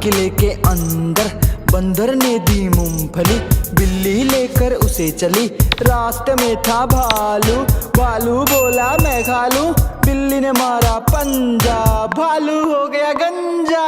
किले के अंदर बंदर ने दी मूंगफली, बिल्ली लेकर उसे चली, रास्ते में था भालू, भालू बोला मैं खा लूं, बिल्ली ने मारा पंजा, भालू हो गया गंजा।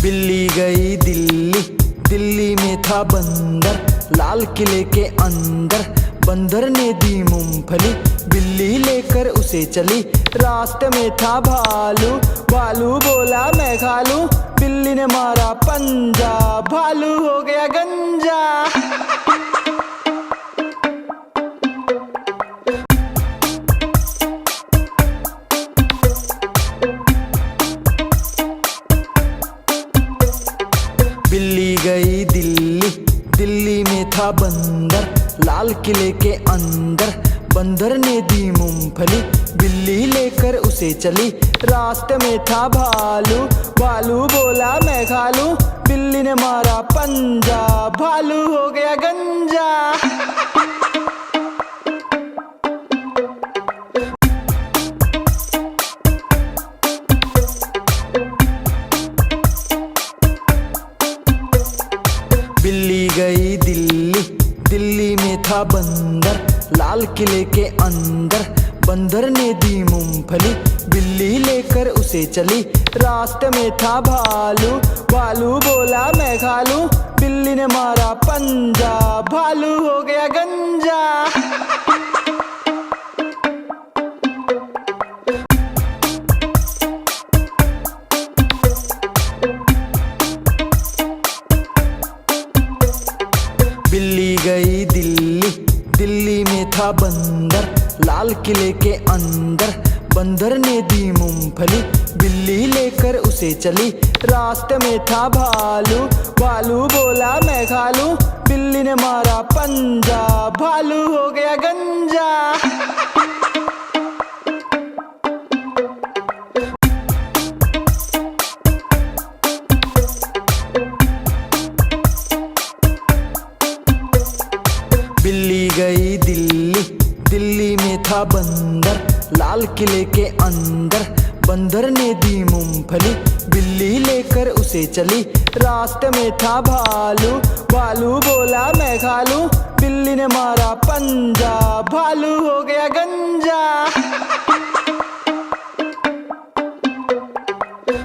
बिल्ली गई दिल्ली, दिल्ली में था बंदर, लाल किले के अंदर बंदर ने दी मूंगफली, बिल्ली लेकर उसे चली, रास्ते में था भालू, भालू बोला मैं खा लूं, बिल्ली ने मारा पंजा, भालू हो गया गंजा। बिल्ली गई दिल्ली, दिल्ली में था बंदर, लाल किले के अंदर बंदर ने दी मूंगफली, बिल्ली लेकर उसे चली, रास्ते में था भालू, भालू बोला मैं खा लूं, बिल्ली ने मारा पंजा, भालू हो गया गंजा। बिल्ली गई दिल्ली, दिल्ली में था बंदर, लाल किले के अंदर बंदर ने दी मूंगफली, बिल्ली लेकर उसे चली, रास्ते में था भालू, भालू बोला मैं खा लूं, बिल्ली ने मारा पंजा, भालू हो गया गंजा। बिल्ली गई दिल्ली, दिल्ली में था बंदर, लाल किले के अंदर बंदर ने दी मूंगफली, बिल्ली लेकर उसे चली, रास्ते में था भालू, भालू बोला मैं खा लूं, बिल्ली ने मारा पंजा, भालू हो गया गंजा। बिल्ली गई दिल्ली, दिल्ली में था बंदर, लाल किले के अंदर बंदर ने दी मूंगफली, बिल्ली लेकर उसे चली, रास्ते में था भालू, भालू बोला मैं खा लूं, बिल्ली ने मारा पंजा, भालू हो गया गंजा।